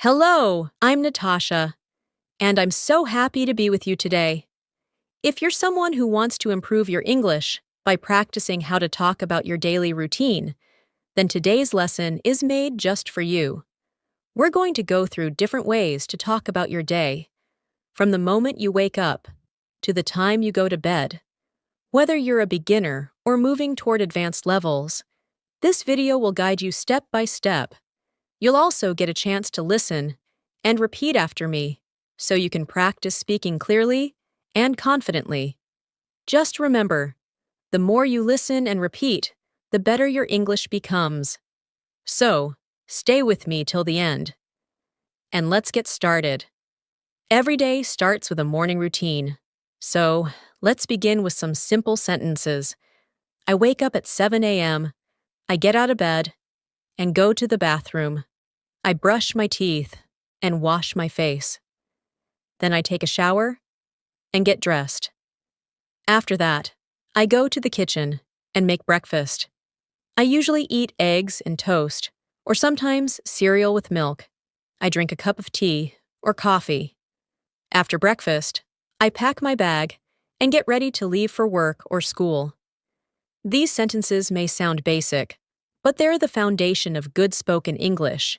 Hello, I'm Natasha, and I'm so happy to be with you today. If you're someone who wants to improve your English by practicing how to talk about your daily routine, then today's lesson is made just for you. We're going to go through different ways to talk about your day, from the moment you wake up to the time you go to bed. Whether you're a beginner or moving toward advanced levels, this video will guide you step by step. You'll also get a chance to listen and repeat after me so you can practice speaking clearly and confidently. Just remember, the more you listen and repeat, the better your English becomes. So, stay with me till the end. And let's get started. Every day starts with a morning routine. So, let's begin with some simple sentences. I wake up at 7 a.m., I get out of bed, and go to the bathroom. I brush my teeth and wash my face. Then I take a shower and get dressed. After that, I go to the kitchen and make breakfast. I usually eat eggs and toast, or sometimes cereal with milk. I drink a cup of tea or coffee. After breakfast, I pack my bag and get ready to leave for work or school. These sentences may sound basic, but they're the foundation of good spoken English.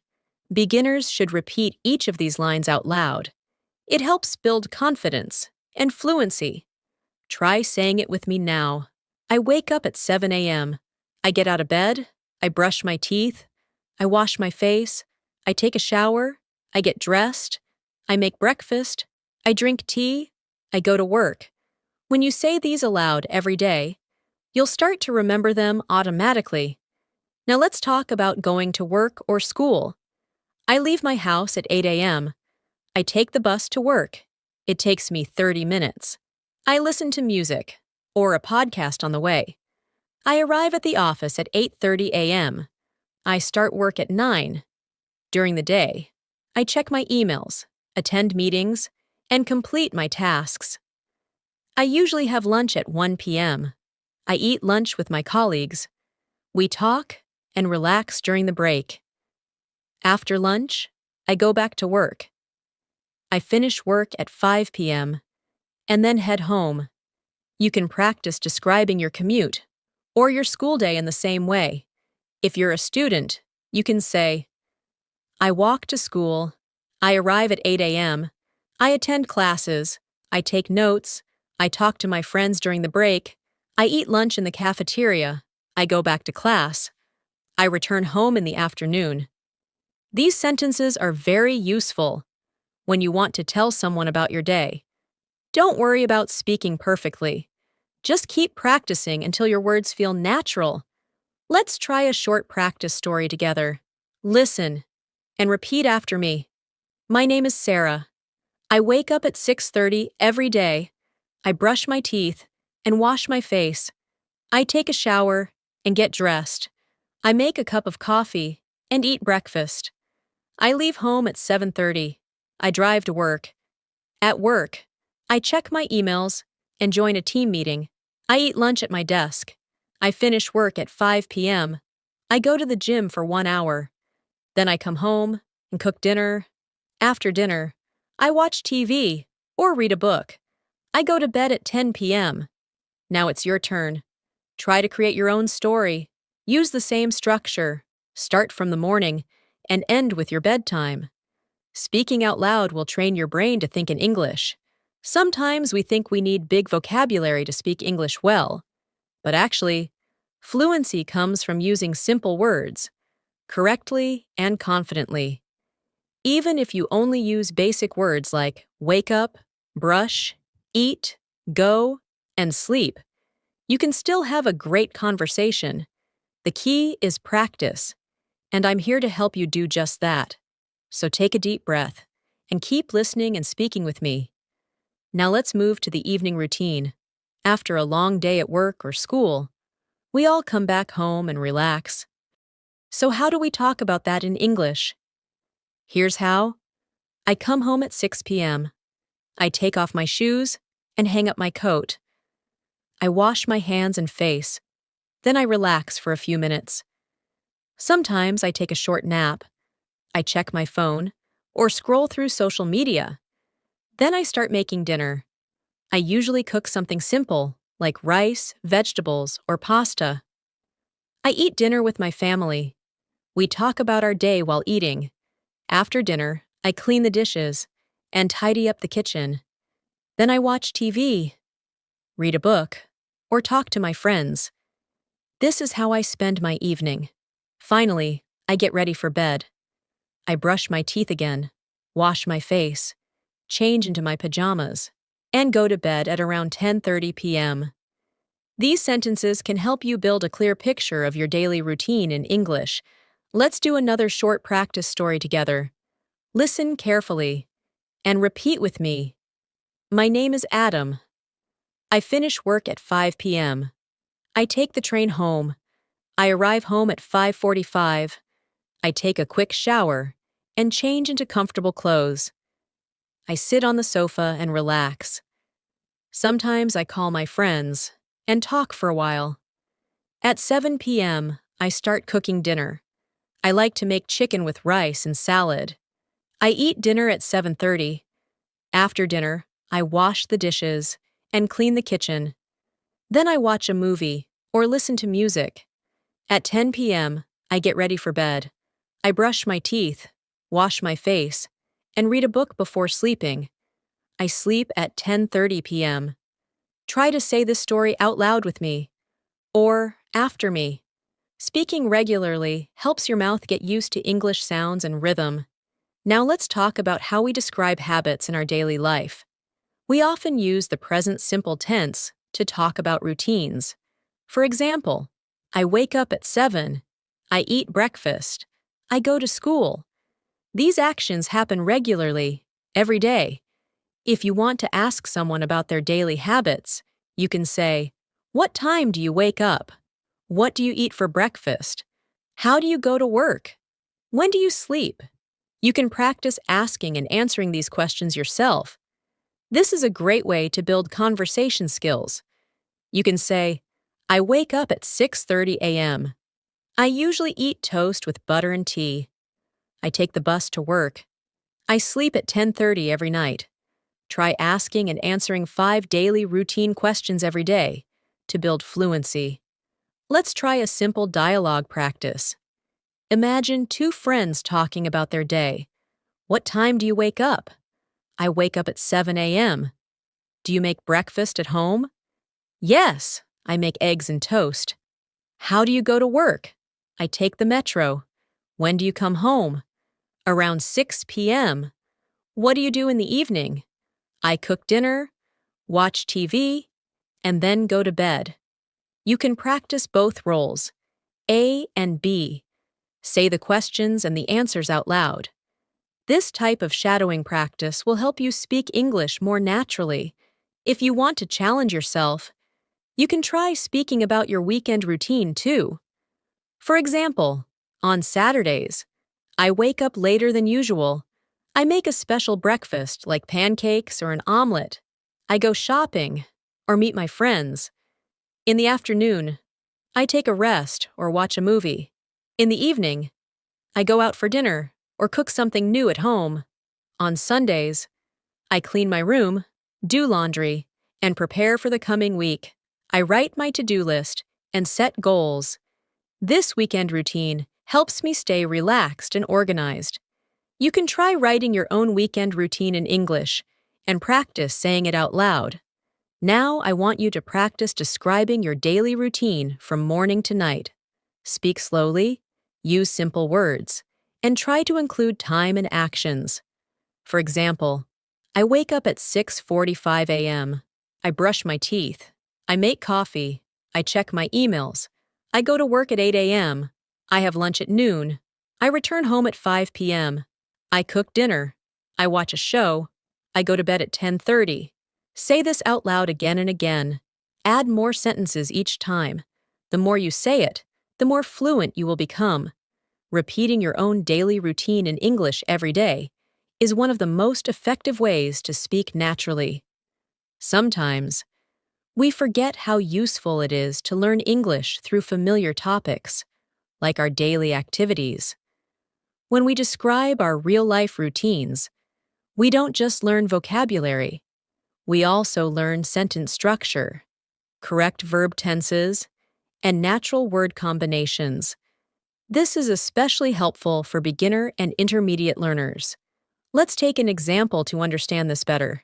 Beginners should repeat each of these lines out loud. It helps build confidence and fluency. Try saying it with me now. I wake up at 7 a.m. I get out of bed. I brush my teeth. I wash my face. I take a shower. I get dressed. I make breakfast. I drink tea. I go to work. When you say these aloud every day, you'll start to remember them automatically. Now let's talk about going to work or school. I leave my house at 8 a.m. I take the bus to work. It takes me 30 minutes. I listen to music or a podcast on the way. I arrive at the office at 8:30 a.m. I start work at 9. During the day, I check my emails, attend meetings, and complete my tasks. I usually have lunch at 1 p.m. I eat lunch with my colleagues. We talk and relax during the break. After lunch, I go back to work. I finish work at 5 p.m. and then head home. You can practice describing your commute or your school day in the same way. If you're a student, you can say, I walk to school, I arrive at 8 a.m., I attend classes, I take notes, I talk to my friends during the break, I eat lunch in the cafeteria, I go back to class, I return home in the afternoon. These sentences are very useful when you want to tell someone about your day. Don't worry about speaking perfectly. Just keep practicing until your words feel natural. Let's try a short practice story together. Listen and repeat after me. My name is Sarah. I wake up at 6:30 every day. I brush my teeth and wash my face. I take a shower and get dressed. I make a cup of coffee and eat breakfast. I leave home at 7:30. I drive to work. At work, I check my emails and join a team meeting. I eat lunch at my desk. I finish work at 5 p.m. I go to the gym for 1 hour. Then I come home and cook dinner. After dinner, I watch TV or read a book. I go to bed at 10 p.m. Now it's your turn. Try to create your own story. Use the same structure. Start from the morning and end with your bedtime. Speaking out loud will train your brain to think in English. Sometimes we think we need big vocabulary to speak English well, but actually, fluency comes from using simple words, correctly and confidently. Even if you only use basic words like wake up, brush, eat, go, and sleep, you can still have a great conversation. The key is practice, and I'm here to help you do just that. So take a deep breath and keep listening and speaking with me. Now let's move to the evening routine. After a long day at work or school, we all come back home and relax. So how do we talk about that in English? Here's how. I come home at 6 p.m. I take off my shoes and hang up my coat. I wash my hands and face. Then I relax for a few minutes. Sometimes I take a short nap. I check my phone or scroll through social media. Then I start making dinner. I usually cook something simple, like rice, vegetables, or pasta. I eat dinner with my family. We talk about our day while eating. After dinner, I clean the dishes and tidy up the kitchen. Then I watch TV, read a book, or talk to my friends. This is how I spend my evening. Finally, I get ready for bed. I brush my teeth again, wash my face, change into my pajamas, and go to bed at around 10:30 p.m. These sentences can help you build a clear picture of your daily routine in English. Let's do another short practice story together. Listen carefully and repeat with me. My name is Adam. I finish work at 5 p.m. I take the train home. I arrive home at 5:45. I take a quick shower and change into comfortable clothes. I sit on the sofa and relax. Sometimes I call my friends and talk for a while. At 7 p.m., I start cooking dinner. I like to make chicken with rice and salad. I eat dinner at 7:30. After dinner, I wash the dishes and clean the kitchen. Then I watch a movie or listen to music. At 10 p.m., I get ready for bed. I brush my teeth, wash my face, and read a book before sleeping. I sleep at 10:30 p.m. Try to say this story out loud with me, or after me. Speaking regularly helps your mouth get used to English sounds and rhythm. Now let's talk about how we describe habits in our daily life. We often use the present simple tense to talk about routines. For example, I wake up at 7. I eat breakfast. I go to school. These actions happen regularly, every day. If you want to ask someone about their daily habits, you can say, "What time do you wake up? What do you eat for breakfast? How do you go to work? When do you sleep?" You can practice asking and answering these questions yourself. This is a great way to build conversation skills. You can say, I wake up at 6:30 a.m. I usually eat toast with butter and tea. I take the bus to work. I sleep at 10:30 every night. Try asking and answering 5 daily routine questions every day to build fluency. Let's try a simple dialogue practice. Imagine 2 friends talking about their day. What time do you wake up? I wake up at 7 a.m. Do you make breakfast at home? Yes, I make eggs and toast. How do you go to work? I take the metro. When do you come home? Around 6 p.m. What do you do in the evening? I cook dinner, watch TV, and then go to bed. You can practice both roles, A and B. Say the questions and the answers out loud. This type of shadowing practice will help you speak English more naturally. If you want to challenge yourself, you can try speaking about your weekend routine too. For example, on Saturdays, I wake up later than usual. I make a special breakfast like pancakes or an omelet. I go shopping or meet my friends. In the afternoon, I take a rest or watch a movie. In the evening, I go out for dinner or cook something new at home. On Sundays, I clean my room, do laundry, and prepare for the coming week. I write my to-do list and set goals. This weekend routine helps me stay relaxed and organized. You can try writing your own weekend routine in English and practice saying it out loud. Now I want you to practice describing your daily routine from morning to night. Speak slowly, use simple words, and try to include time and actions. For example, I wake up at 6:45 a.m. I brush my teeth. I make coffee. I check my emails. I go to work at 8 a.m. I have lunch at noon. I return home at 5 p.m. I cook dinner. I watch a show. I go to bed at 10:30. Say this out loud again and again. Add more sentences each time. The more you say it, the more fluent you will become. Repeating your own daily routine in English every day is one of the most effective ways to speak naturally. Sometimes, we forget how useful it is to learn English through familiar topics, like our daily activities. When we describe our real-life routines, we don't just learn vocabulary, we also learn sentence structure, correct verb tenses, and natural word combinations. This is especially helpful for beginner and intermediate learners. Let's take an example to understand this better.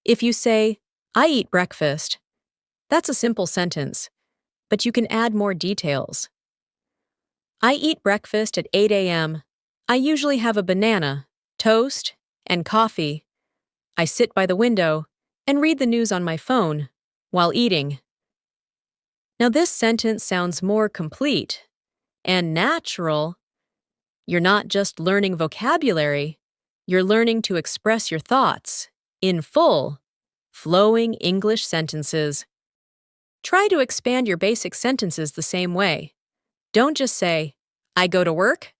If you say, "I eat breakfast," that's a simple sentence, but you can add more details. I eat breakfast at 8 a.m. I usually have a banana, toast, and coffee. I sit by the window and read the news on my phone while eating. Now, this sentence sounds more complete and natural. You're not just learning vocabulary, you're learning to express your thoughts in full, flowing English sentences. Try to expand your basic sentences the same way. Don't just say, "I go to work."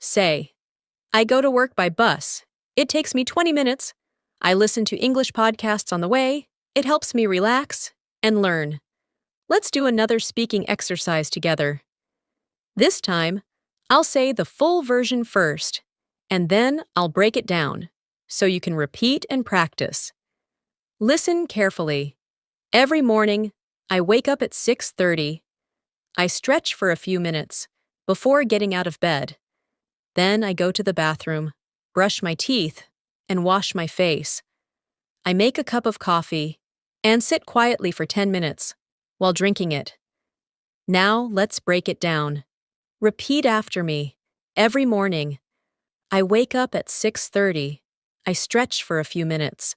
Say, "I go to work by bus. It takes me 20 minutes. I listen to English podcasts on the way. It helps me relax and learn." Let's do another speaking exercise together. This time, I'll say the full version first, and then I'll break it down, so you can repeat and practice. Listen carefully. Every morning, I wake up at 6:30. I stretch for a few minutes before getting out of bed. Then I go to the bathroom, brush my teeth, and wash my face. I make a cup of coffee and sit quietly for 10 minutes while drinking it. Now let's break it down. Repeat after me. Every morning, I wake up at 6:30. I stretch for a few minutes.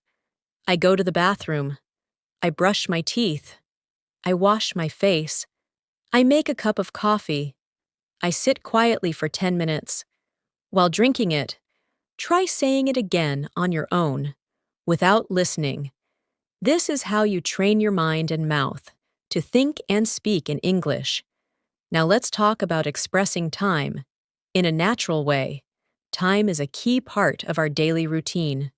I go to the bathroom. I brush my teeth. I wash my face. I make a cup of coffee. I sit quietly for 10 minutes. While drinking it, try saying it again on your own, without listening. This is how you train your mind and mouth to think and speak in English. Now let's talk about expressing time in a natural way. Time is a key part of our daily routine.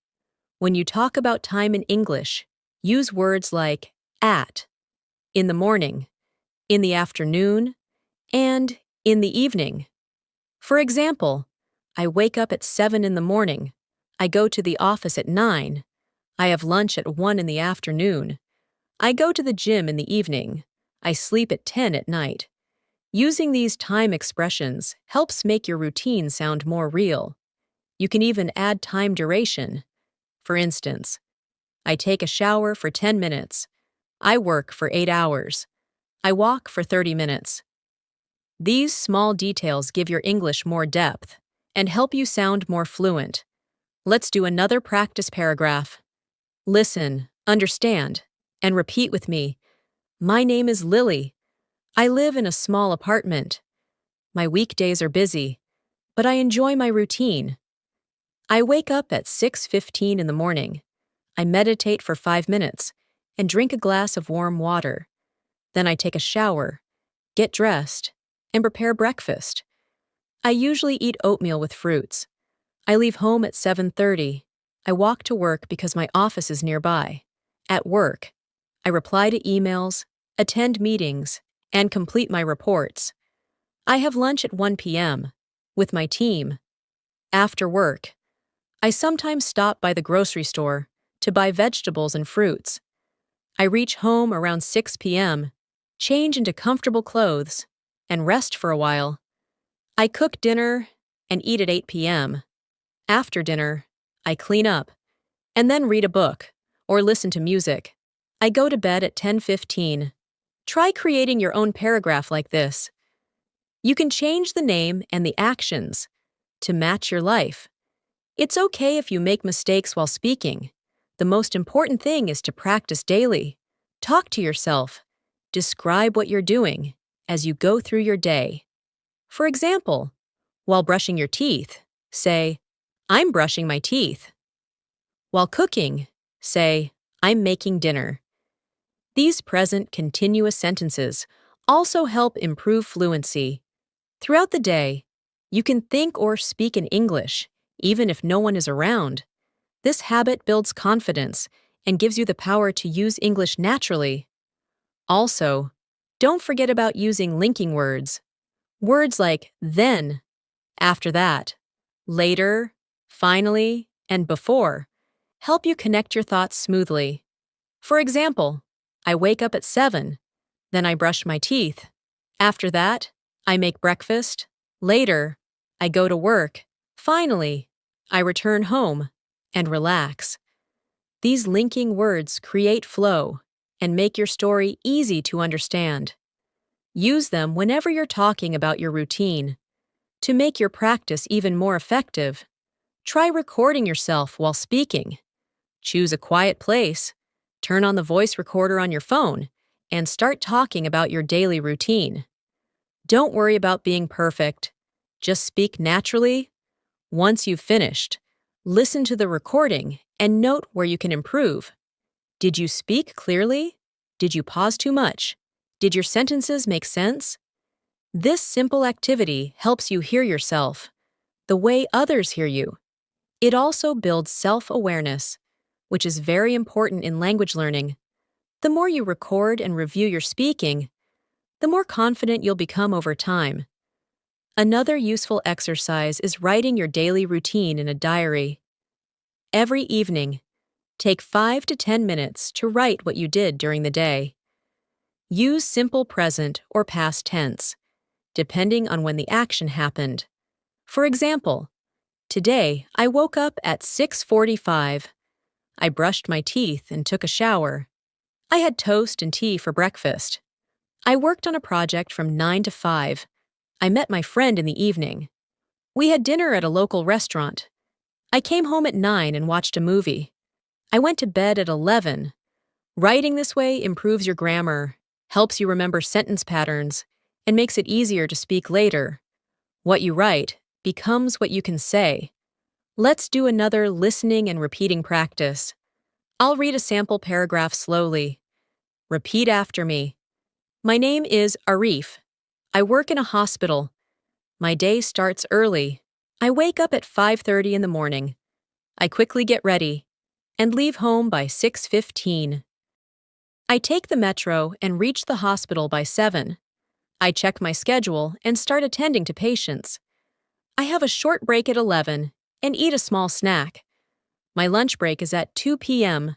When you talk about time in English, use words like at, in the morning, in the afternoon, and in the evening. For example, I wake up at 7 in the morning. I go to the office at 9. I have lunch at 1 in the afternoon. I go to the gym in the evening. I sleep at 10 at night. Using these time expressions helps make your routine sound more real. You can even add time duration. For instance, I take a shower for 10 minutes. I work for 8 hours. I walk for 30 minutes. These small details give your English more depth and help you sound more fluent. Let's do another practice paragraph. Listen, understand, and repeat with me. My name is Lily. I live in a small apartment. My weekdays are busy, but I enjoy my routine. I wake up at 6:15 in the morning. I meditate for 5 minutes and drink a glass of warm water. Then I take a shower, get dressed, and prepare breakfast. I usually eat oatmeal with fruits. I leave home at 7:30. I walk to work because my office is nearby. At work, I reply to emails, attend meetings, and complete my reports. I have lunch at 1 p.m. with my team. After work, I sometimes stop by the grocery store to buy vegetables and fruits. I reach home around 6 p.m., change into comfortable clothes, and rest for a while. I cook dinner and eat at 8 p.m. After dinner, I clean up and then read a book or listen to music. I go to bed at 10:15. Try creating your own paragraph like this. You can change the name and the actions to match your life. It's okay if you make mistakes while speaking. The most important thing is to practice daily. Talk to yourself. Describe what you're doing as you go through your day. For example, while brushing your teeth, say, "I'm brushing my teeth." While cooking, say, "I'm making dinner." These present continuous sentences also help improve fluency. Throughout the day, you can think or speak in English, even if no one is around. This habit builds confidence and gives you the power to use English naturally. Also, don't forget about using linking words. Words like then, after that, later, finally, and before help you connect your thoughts smoothly. For example, I wake up at 7, then I brush my teeth. After that, I make breakfast. Later, I go to work. Finally, I return home and relax. These linking words create flow and make your story easy to understand. Use them whenever you're talking about your routine. To make your practice even more effective, try recording yourself while speaking. Choose a quiet place, turn on the voice recorder on your phone, and start talking about your daily routine. Don't worry about being perfect. Just speak naturally. Once you've finished, listen to the recording and note where you can improve. Did you speak clearly? Did you pause too much? Did your sentences make sense? This simple activity helps you hear yourself the way others hear you. It also builds self-awareness, which is very important in language learning. The more you record and review your speaking, the more confident you'll become over time. Another useful exercise is writing your daily routine in a diary. Every evening, take 5 to 10 minutes to write what you did during the day. Use simple present or past tense, depending on when the action happened. For example, today I woke up at 6:45. I brushed my teeth and took a shower. I had toast and tea for breakfast. I worked on a project from 9 to 5. I met my friend in the evening. We had dinner at a local restaurant. I came home at 9 and watched a movie. I went to bed at 11. Writing this way improves your grammar, helps you remember sentence patterns, and makes it easier to speak later. What you write becomes what you can say. Let's do another listening and repeating practice. I'll read a sample paragraph slowly. Repeat after me. My name is Arif. I work in a hospital. My day starts early. I wake up at 5:30 in the morning. I quickly get ready and leave home by 6:15. I take the metro and reach the hospital by 7. I check my schedule and start attending to patients. I have a short break at 11 and eat a small snack. My lunch break is at 2 p.m.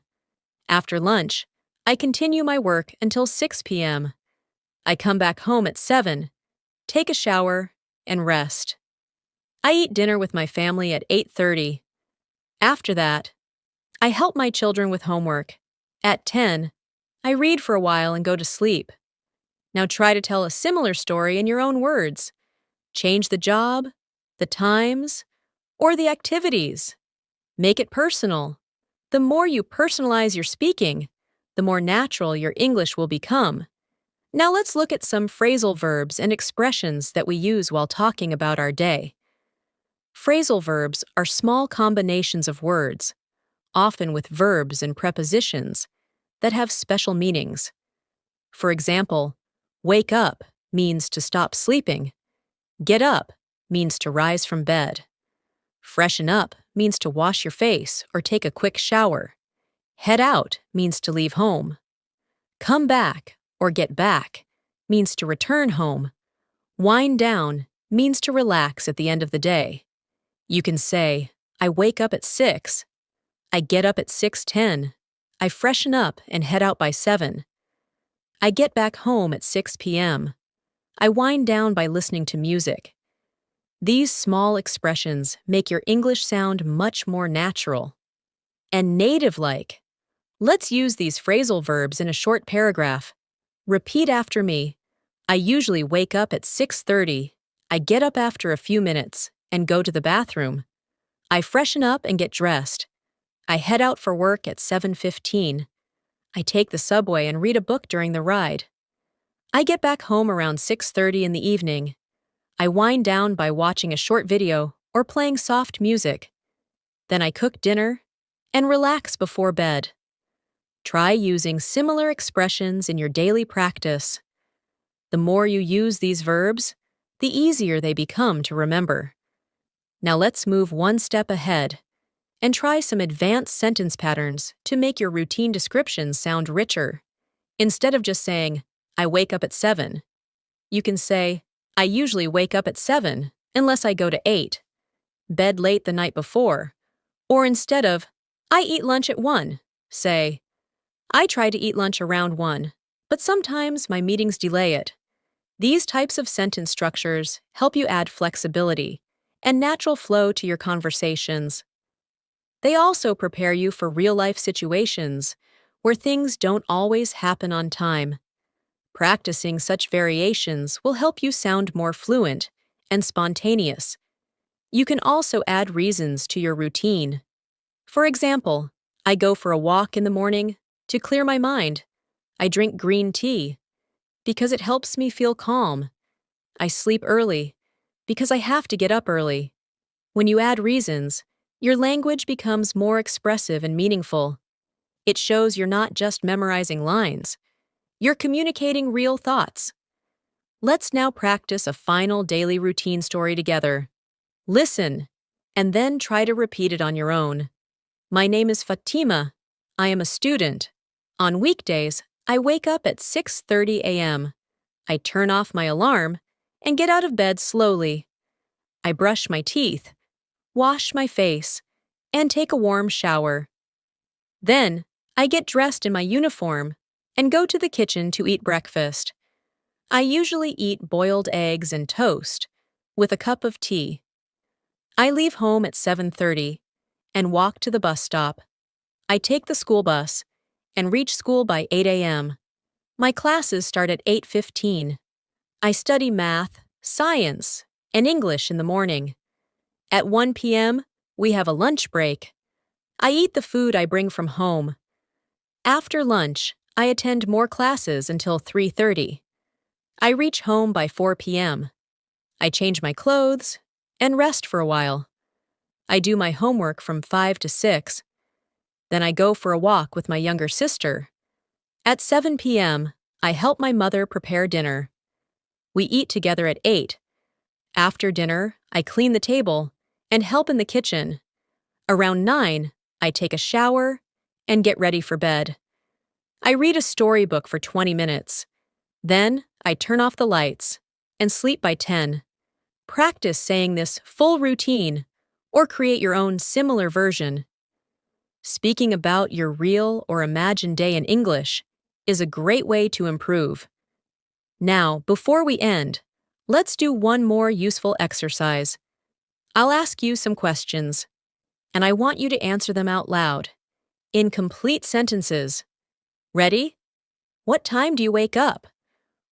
After lunch, I continue my work until 6 p.m. I come back home at 7, take a shower, and rest. I eat dinner with my family at 8:30. After that, I help my children with homework. At 10, I read for a while and go to sleep. Now try to tell a similar story in your own words. Change the job, the times, or the activities. Make it personal. The more you personalize your speaking, the more natural your English will become. Now let's look at some phrasal verbs and expressions that we use while talking about our day. Phrasal verbs are small combinations of words, often with verbs and prepositions, that have special meanings. For example, wake up means to stop sleeping. Get up means to rise from bed. Freshen up means to wash your face or take a quick shower. Head out means to leave home. Come back or get back means to return home. Wind down means to relax at the end of the day. You can say, I wake up at 6. I get up at 6:10. I freshen up and head out by 7. I get back home at 6 p.m. I wind down by listening to music. These small expressions make your English sound much more natural and native-like. Let's use these phrasal verbs in a short paragraph. Repeat after me. I usually wake up at 6:30. I get up after a few minutes and go to the bathroom. I freshen up and get dressed. I head out for work at 7:15. I take the subway and read a book during the ride. I get back home around 6:30 in the evening. I wind down by watching a short video or playing soft music. Then I cook dinner and relax before bed. Try using similar expressions in your daily practice. The more you use these verbs, the easier they become to remember. Now let's move one step ahead and try some advanced sentence patterns to make your routine descriptions sound richer. Instead of just saying, I wake up at 7, you can say, I usually wake up at 7 unless I go to 8. bed late the night before. Or instead of, I eat lunch at 1, say, I try to eat lunch around 1, but sometimes my meetings delay it. These types of sentence structures help you add flexibility and natural flow to your conversations. They also prepare you for real-life situations where things don't always happen on time. Practicing such variations will help you sound more fluent and spontaneous. You can also add reasons to your routine. For example, I go for a walk in the morning to clear my mind. I drink green tea because it helps me feel calm. I sleep early because I have to get up early. When you add reasons, your language becomes more expressive and meaningful. It shows you're not just memorizing lines, you're communicating real thoughts. Let's now practice a final daily routine story together. Listen, and then try to repeat it on your own. My name is Fatima. I am a student. On weekdays, I wake up at 6:30 a.m. I turn off my alarm and get out of bed slowly. I brush my teeth, wash my face, and take a warm shower. Then, I get dressed in my uniform and go to the kitchen to eat breakfast. I usually eat boiled eggs and toast with a cup of tea. I leave home at 7:30 and walk to the bus stop. I take the school bus and reach school by 8 a.m. My classes start at 8:15. I study math, science, and English in the morning. At 1 p.m., we have a lunch break. I eat the food I bring from home. After lunch, I attend more classes until 3:30. I reach home by 4 p.m. I change my clothes and rest for a while. I do my homework from 5 to 6. Then I go for a walk with my younger sister. At 7 p.m., I help my mother prepare dinner. We eat together at 8. After dinner, I clean the table and help in the kitchen. Around 9, I take a shower and get ready for bed. I read a storybook for 20 minutes. Then, I turn off the lights and sleep by 10. Practice saying this full routine or create your own similar version. Speaking about your real or imagined day in English is a great way to improve. Now, before we end, let's do one more useful exercise. I'll ask you some questions, and I want you to answer them out loud, in complete sentences. Ready? What time do you wake up?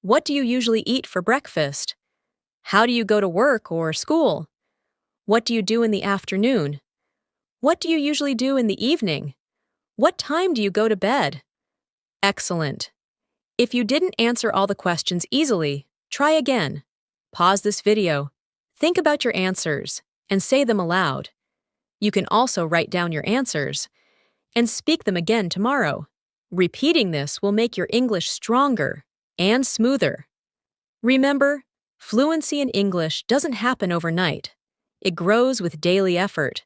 What do you usually eat for breakfast? How do you go to work or school? What do you do in the afternoon? What do you usually do in the evening? What time do you go to bed? Excellent. If you didn't answer all the questions easily, try again. Pause this video, think about your answers, and say them aloud. You can also write down your answers and speak them again tomorrow. Repeating this will make your English stronger and smoother. Remember, fluency in English doesn't happen overnight. It grows with daily effort.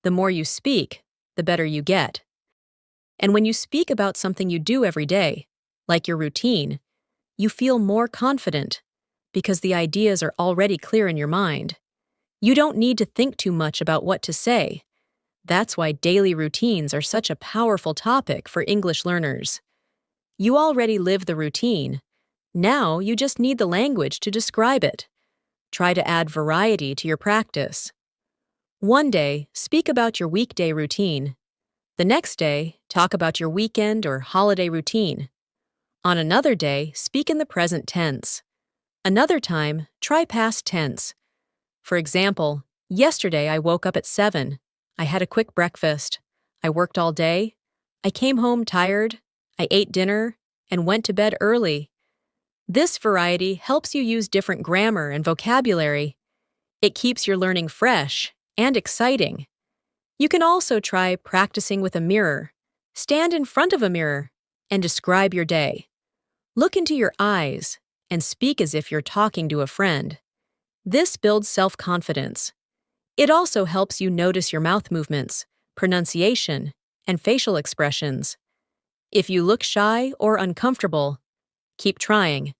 The more you speak, the better you get. And when you speak about something you do every day, like your routine, you feel more confident because the ideas are already clear in your mind. You don't need to think too much about what to say. That's why daily routines are such a powerful topic for English learners. You already live the routine. Now you just need the language to describe it. Try to add variety to your practice. One day, speak about your weekday routine. The next day, talk about your weekend or holiday routine. On another day, speak in the present tense. Another time, try past tense. For example, yesterday I woke up at 7. I had a quick breakfast. I worked all day. I came home tired. I ate dinner and went to bed early. This variety helps you use different grammar and vocabulary. It keeps your learning fresh and exciting. You can also try practicing with a mirror. Stand in front of a mirror and describe your day. Look into your eyes and speak as if you're talking to a friend. This builds self-confidence. It also helps you notice your mouth movements, pronunciation, and facial expressions. If you look shy or uncomfortable, keep trying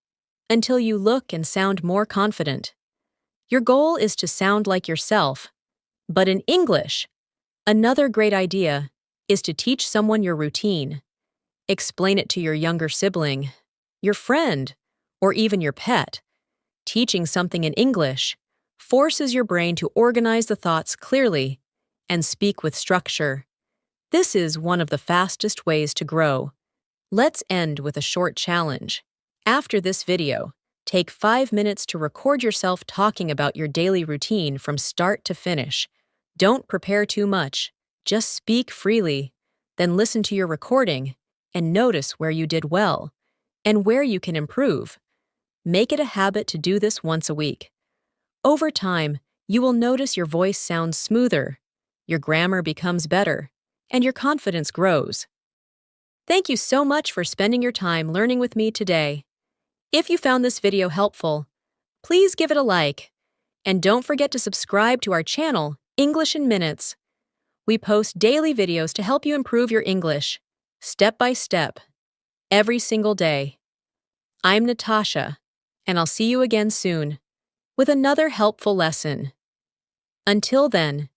until you look and sound more confident. Your goal is to sound like yourself, But in English, another great idea is to teach someone your routine. Explain it to your younger sibling, your friend, or even your pet. Teaching something in English forces your brain to organize the thoughts clearly and speak with structure. This is one of the fastest ways to grow. Let's end with a short challenge. After this video, take 5 minutes to record yourself talking about your daily routine from start to finish. Don't prepare too much, just speak freely. Then listen to your recording and notice where you did well and where you can improve. Make it a habit to do this once a week. Over time, you will notice your voice sounds smoother, your grammar becomes better, and your confidence grows. Thank you so much for spending your time learning with me today. If you found this video helpful, please give it a like. And don't forget to subscribe to our channel, English in Minutes. We post daily videos to help you improve your English, step by step, every single day. I'm Natasha, and I'll see you again soon with another helpful lesson. Until then,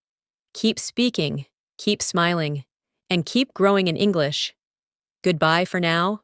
keep speaking, keep smiling, and keep growing in English. Goodbye for now.